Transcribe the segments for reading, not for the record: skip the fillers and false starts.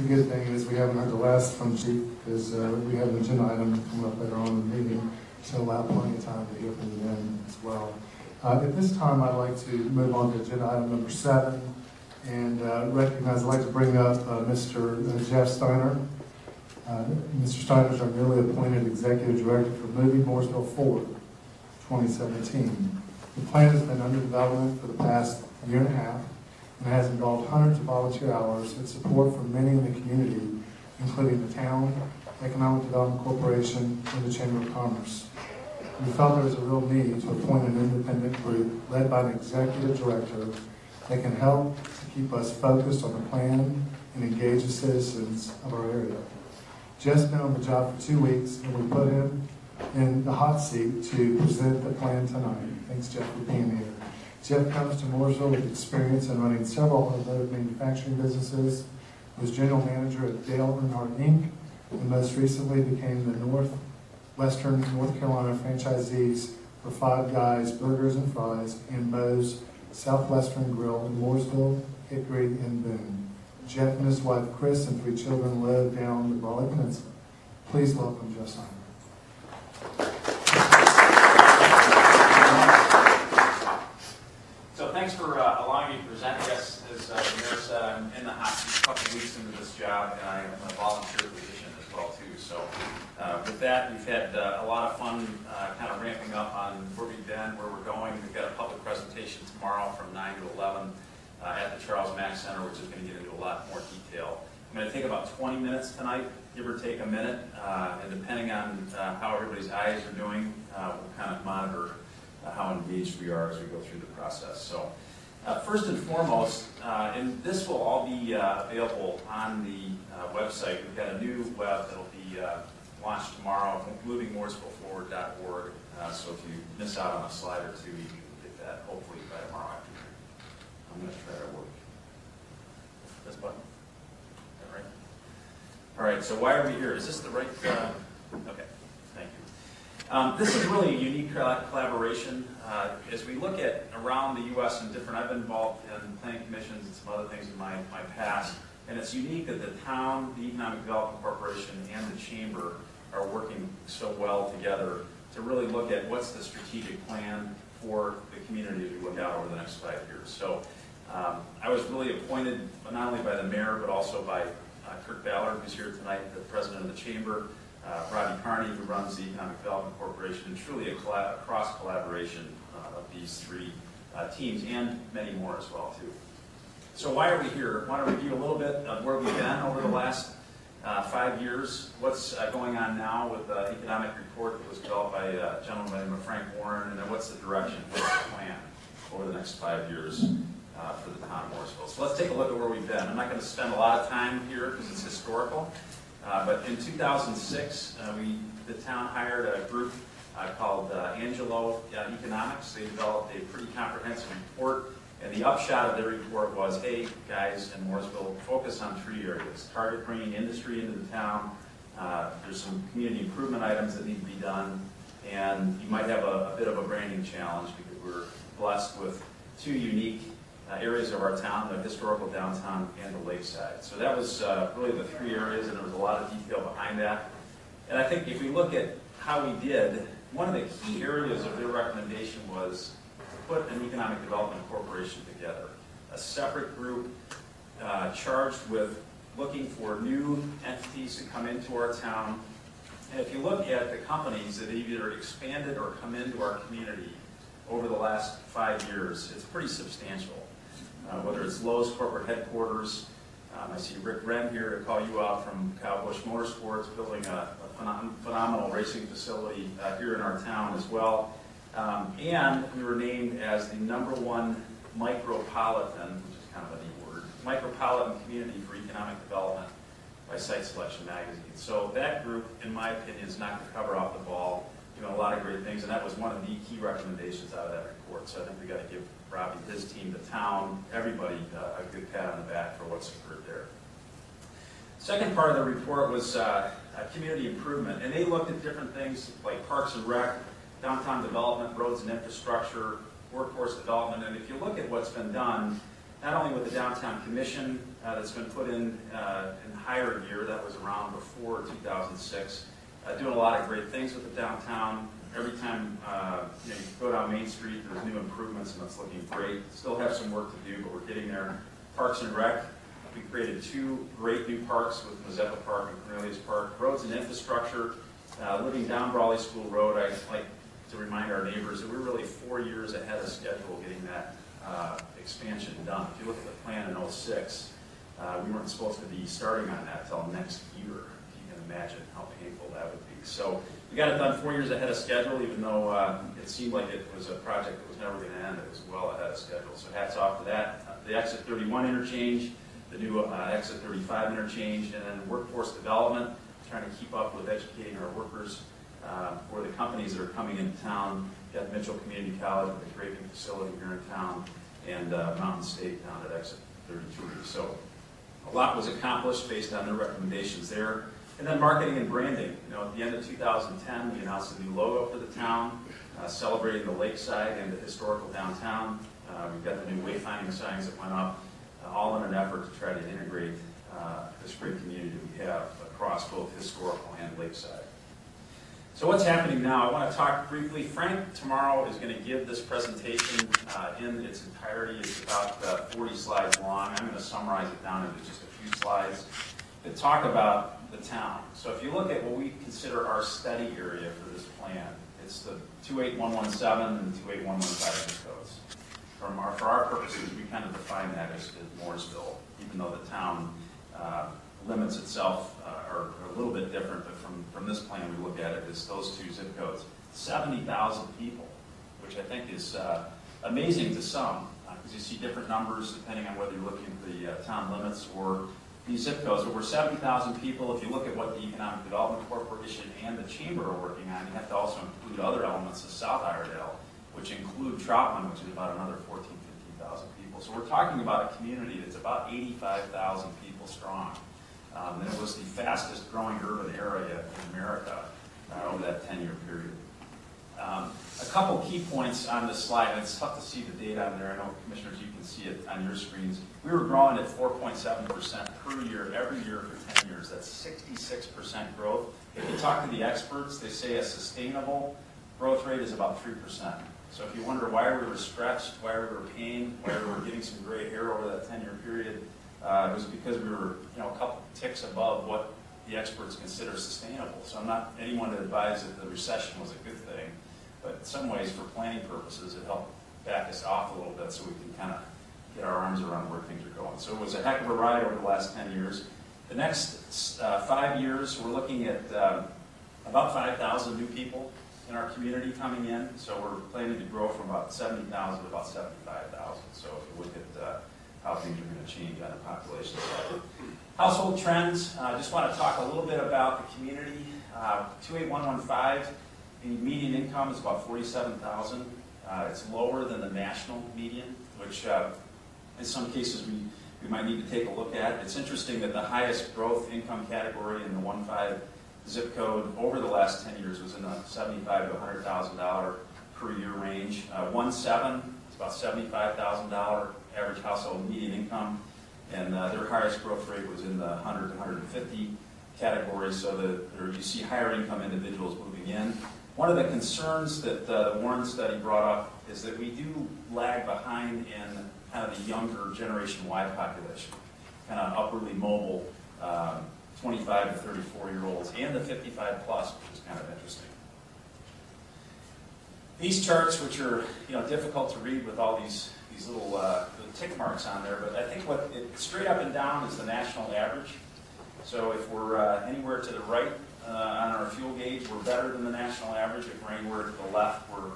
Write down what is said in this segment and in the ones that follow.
The good thing is we haven't heard the last from Chief because we have an agenda item coming up later on in the meeting to allow plenty of time to hear from you then as well. At this time, I'd like to move on to agenda item number 7 and I'd like to bring up Mr. Jeff Steiner. Mr. Steiner is our newly appointed Executive Director for Moving Mooresville Forward 2017. The plan has been under development for the past year and a half and has involved hundreds of volunteer hours and support from many in the community, including the town, Economic Development Corporation, and the Chamber of Commerce. We felt there was a real need to appoint an independent group led by an executive director that can help to keep us focused on the plan and engage the citizens of our area. Jeff's been on the job for 2 weeks, and we put him in the hot seat to present the plan tonight. Thanks, Jeff, for being here. Jeff comes to Mooresville with experience in running several automotive manufacturing businesses, was general manager at Dale Earnhardt Inc., and most recently became the Northwestern North Carolina franchisees for Five Guys Burgers and Fries and Moe's Southwestern Grill in Mooresville, Hickory, and Boone. Jeff and his wife Chris and 3 children live down the Raleigh Peninsula. Please welcome Jeff Steiner. So thanks for allowing me to present. Yes, as the mayor said, I'm in the hot seat a couple of weeks into this job, and I'm in a volunteer position as well too. So with that, we've had a lot of fun kind of ramping up on where we've been, where we're going. We've got a public presentation tomorrow from 9 to 11 at the Charles Mack Center, which is going to get into a lot more detail. I'm going to take about 20 minutes tonight, give or take a minute, and depending on how everybody's eyes are doing, we'll kind of monitor how engaged we are as we go through the process. So first and foremost, and this will all be available on the website. We've got a new web that'll be launched tomorrow, movingmooresvilleforward.org. So if you miss out on a slide or two, you can get that hopefully by tomorrow afternoon. I'm going to try to work this button. Is that right? All right, so why are we here? Is this the right? Okay, thank you. This is really a unique collaboration. As we look at around the U.S. and different, I've been involved in planning commissions and some other things in my past, and it's unique that the town, the Economic Development Corporation, and the Chamber are working so well together to really look at what's the strategic plan for the community as we look out over the next 5 years. So I was really appointed not only by the mayor, but also by Kirk Ballard, who's here tonight, the president of the Chamber, Robbie Carney, who runs the Economic Development Corporation, and truly a cross-collaboration of these 3 teams, and many more as well, too. So why are we here? I want to review a little bit of where we've been over the last 5 years, what's going on now with the economic report that was developed by a gentleman by the name of Frank Warren, and then what's the direction, what's the plan over the next 5 years for the town of Mooresville. So let's take a look at where we've been. I'm not going to spend a lot of time here because it's historical, but in 2006, the town hired a group called Angelo Economics. They developed a pretty comprehensive report, and the upshot of their report was, hey, guys in Mooresville, focus on 3 areas. Target bringing industry into the town. There's some community improvement items that need to be done, and you might have a bit of a branding challenge because we're blessed with 2 unique areas of our town, the historical downtown and the lakeside. So that was really the 3 areas, and there was a lot of detail behind that. And I think if we look at how we did, one of the key areas of their recommendation was to put an economic development corporation together, a separate group charged with looking for new entities to come into our town. And if you look at the companies that have either expanded or come into our community over the last 5 years, it's pretty substantial. Whether it's Lowe's corporate headquarters, I see Rick Wren here to call you out from Kyle Busch Motorsports, building a phenomenal racing facility here in our town as well. And we were named as the #1 micropolitan, which is kind of a neat word, micropolitan community for economic development by Site Selection Magazine. So that group, in my opinion, is knocked the cover off the ball, doing a lot of great things, and that was one of the key recommendations out of that report. So I think we got to give Robbie, his team, the town, everybody a good pat on the back for what's occurred there. Second part of the report was community improvement, and they looked at different things like parks and rec, downtown development, roads and infrastructure, workforce development, and if you look at what's been done, not only with the Downtown Commission that's been put in higher gear. That was around before 2006. Doing a lot of great things with the downtown. Every time you go down Main Street, there's new improvements and it's looking great. Still have some work to do, but we're getting there. Parks and Rec, we created 2 great new parks with Mooresville Park and Cornelius Park. Roads and infrastructure, living down Brawley School Road, I'd like to remind our neighbors that we're really 4 years ahead of schedule getting that expansion done. If you look at the plan in '06, we weren't supposed to be starting on that till next year. If you can imagine how painful that would be. So we got it done 4 years ahead of schedule, even though it seemed like it was a project that was never going to end. It was well ahead of schedule. So hats off to that. The Exit 31 interchange, the new Exit 35 interchange, and then workforce development, trying to keep up with educating our workers for the companies that are coming into town. We've got Mitchell Community College with a great new facility here in town, and Mountain State down at Exit 33. So a lot was accomplished based on their recommendations there. And then marketing and branding. At the end of 2010, we announced a new logo for the town, celebrating the lakeside and the historical downtown. We've got the new wayfinding signs that went up, all in an effort to try to integrate this great community that we have across both historical and lakeside. So what's happening now? I want to talk briefly. Frank tomorrow is going to give this presentation in its entirety. It's about 40 slides long. I'm going to summarize it down into just a few slides that talk about the town. So if you look at what we consider our study area for this plan, it's the 28117 and 28115 zip codes. For our purposes, we kind of define that as Mooresville, even though the town limits itself are a little bit different, but from this plan we look at it as those 2 zip codes. 70,000 people, which I think is amazing to some, because you see different numbers depending on whether you're looking at the town limits or these zip codes. But we're 70,000 people. If you look at what the Economic Development Corporation and the Chamber are working on, you have to also include other elements of South Iredell, which include Troutman, which is about another 14,000, 15,000 people. So we're talking about a community that's about 85,000 people strong. And it was the fastest growing urban area in America over that 10-year period. A couple key points on this slide, and it's tough to see the data on there. I know, Commissioners, you can see it on your screens. We were growing at 4.7% per year, every year for 10 years. That's 66% growth. If you talk to the experts, they say a sustainable growth rate is about 3%. So if you wonder why we were stretched, why we were paying, why we were getting some gray hair over that 10-year period, it was because we were a couple ticks above what the experts consider sustainable. So I'm not anyone to advise that the recession was a good thing, but in some ways, for planning purposes, it helped back us off a little bit so we can kind of get our arms around where things are going. So it was a heck of a ride over the last 10 years. The next 5 years, we're looking at about 5,000 new people in our community coming in. So we're planning to grow from about 70,000 to about 75,000. So if you look at how things are going to change on the population side. Household trends, I just want to talk a little bit about the community. 28115, the median income is about $47,000. It's lower than the national median, which in some cases we might need to take a look at. It's interesting that the highest growth income category in the 1.5 zip code over the last 10 years was in the $75,000 to $100,000 per year range. 1.7 is about $75,000 average household median income, and their highest growth rate was in the 100 to 150 category, so you see higher income individuals moving in. One of the concerns that the Warren study brought up is that we do lag behind in kind of the younger Generation Y population, kind of upwardly mobile 25 to 34-year-olds, and the 55 plus, which is kind of interesting. These charts, which are difficult to read with all these little tick marks on there, but I think what straight up and down is the national average. So if we're anywhere to the right on our fuel gauge, we're better than the national average. If we're anywhere to the left, we're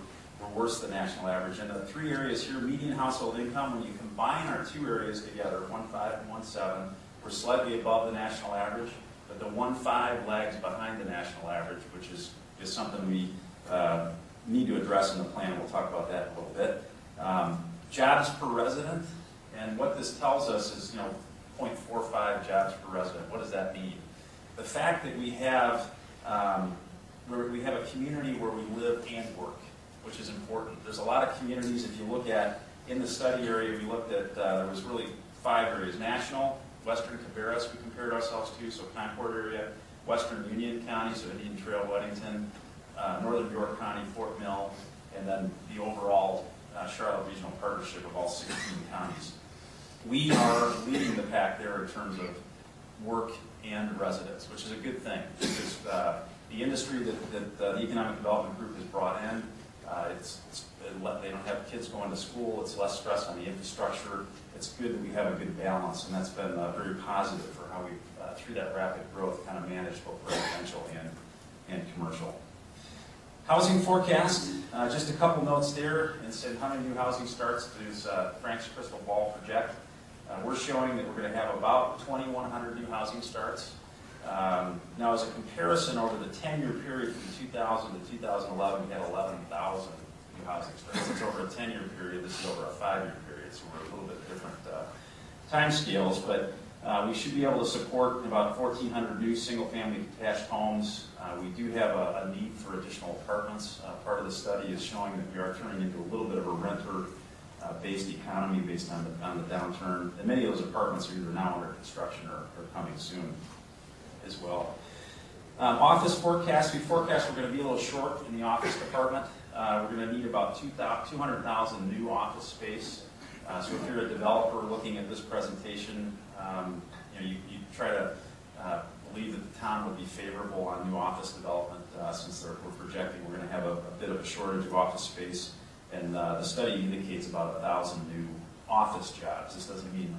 worse than national average. And the 3 areas here, median household income, when you combine our 2 areas together, 1.5 and 1.7, we're slightly above the national average, but the 1.5 lags behind the national average, which is something we need to address in the plan. We'll talk about that in a little bit. Jobs per resident, and what this tells us is 0.45 jobs per resident. What does that mean? The fact that we have a community where we live and work, which is important. There's a lot of communities, if you look at, in the study area, we looked at, there was really 5 areas: National, Western Cabarrus we compared ourselves to, so Concord area, Western Union County, so Indian Trail, Weddington, Northern York County, Fort Mill, and then the overall Charlotte Regional Partnership of all 16 counties. We are leading the pack there in terms of work and residents, which is a good thing, because the industry that the Economic Development Group has brought in, they don't have kids going to school, it's less stress on the infrastructure. It's good that we have a good balance, and that's been very positive for how we've, through that rapid growth, kind of managed both residential and commercial. Housing forecast, just a couple notes there, and said how many new housing starts does Frank's crystal ball project. We're showing that we're going to have about 2,100 new housing starts. Now, as a comparison, over the 10-year period from 2000 to 2011, we had 11,000 new housing starts. It's over a 10-year period. This is over a 5-year period, so we're a little bit different time scales. But we should be able to support about 1,400 new single-family detached homes. We do have a need for additional apartments. Part of the study is showing that we are turning into a little bit of a renter-based economy based on the downturn. And many of those apartments are either now under construction or coming soon as well. Office forecast, we forecast we're going to be a little short in the office department. We're going to need about 200,000 new office space. So if you're a developer looking at this presentation, you try to believe that the town would be favorable on new office development since we're projecting we're going to have a bit of a shortage of office space. And the study indicates about 1,000 new office jobs. This doesn't mean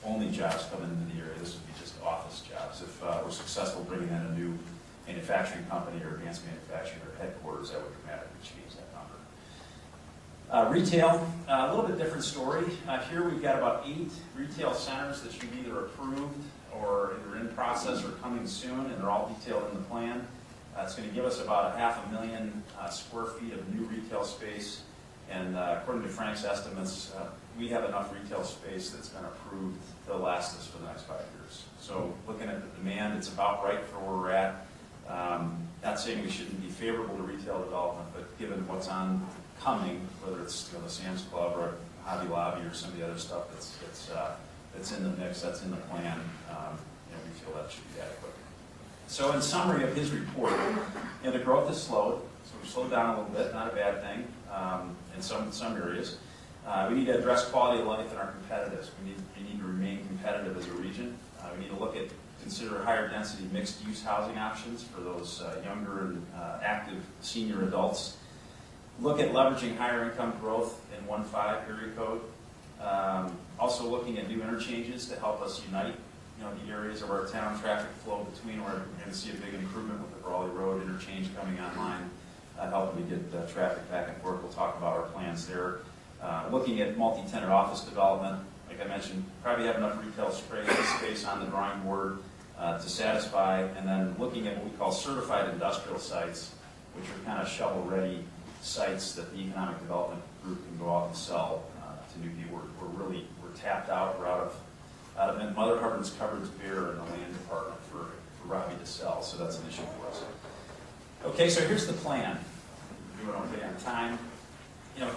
only jobs coming into the area. This would be just office jobs. If we're successful bringing in a new manufacturing company or advanced manufacturing or headquarters, that would dramatically change that number. Retail, a little bit different story. Here we've got about 8 retail centers that should be either approved or either in process or coming soon, and they're all detailed in the plan. It's going to give us about 500,000 square feet of new retail space. And according to Frank's estimates, we have enough retail space that's been approved to last us for the next 5 years. So looking at the demand, it's about right for where we're at. Not saying we shouldn't be favorable to retail development, but given what's coming, whether it's the Sam's Club or Hobby Lobby or some of the other stuff that's in the mix, that's in the plan, we feel that should be adequate. So in summary of his report, the growth has slowed. So we've slowed down a little bit, not a bad thing in some areas. We need to address quality of life and our competitiveness. We need to remain competitive as a region. We need to consider higher density mixed use housing options for those younger and active senior adults. Look at leveraging higher income growth in 1.5 area code. Also looking at new interchanges to help us unite the areas of our town, traffic flow between, where we're going to see a big improvement with the Brawley Road interchange coming online, helping to get traffic back and forth. We'll talk about our plans there. Looking at multi-tenant office development, like I mentioned, probably have enough retail space on the drawing board to satisfy, and then looking at what we call certified industrial sites, which are kind of shovel-ready sites that the Economic Development Group can go out and sell to new people. We're tapped out. We're out of Mother Hubbard's cupboards bare in the land department for Robbie to sell, so that's an issue for us. Okay, so here's the plan. We're doing okay on time.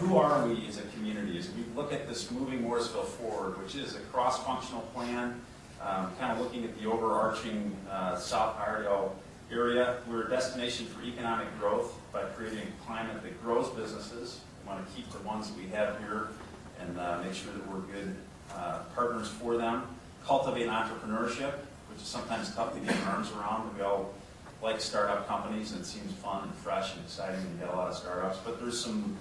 Who are we as a community? As we look at this moving Mooresville forward, which is a cross-functional plan, kind of looking at the overarching South Iredell area. We're a destination for economic growth by creating a climate that grows businesses. We want to keep the ones that we have here and make sure that we're good partners for them. Cultivate entrepreneurship, which is sometimes tough to get our arms around. We all like startup companies, and it seems fun and fresh and exciting, and you get a lot of startups. But there's some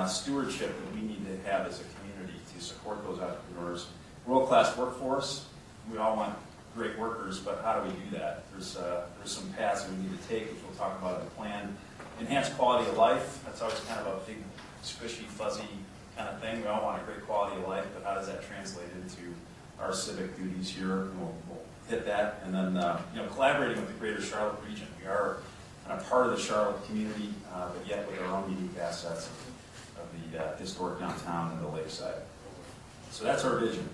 stewardship that we need to have as a community to support those entrepreneurs. World-class workforce. We all want great workers, but how do we do that? There's some paths that we need to take, which we'll talk about in the plan. Enhance quality of life. That's always kind of a big, squishy, fuzzy kind of thing. We all want a great quality of life, but how does that translate into our civic duties here? And we'll hit that. And then, collaborating with the greater Charlotte region. We are kind of part of the Charlotte community, but yet with our own unique assets of the historic downtown and the lakeside. So that's our vision.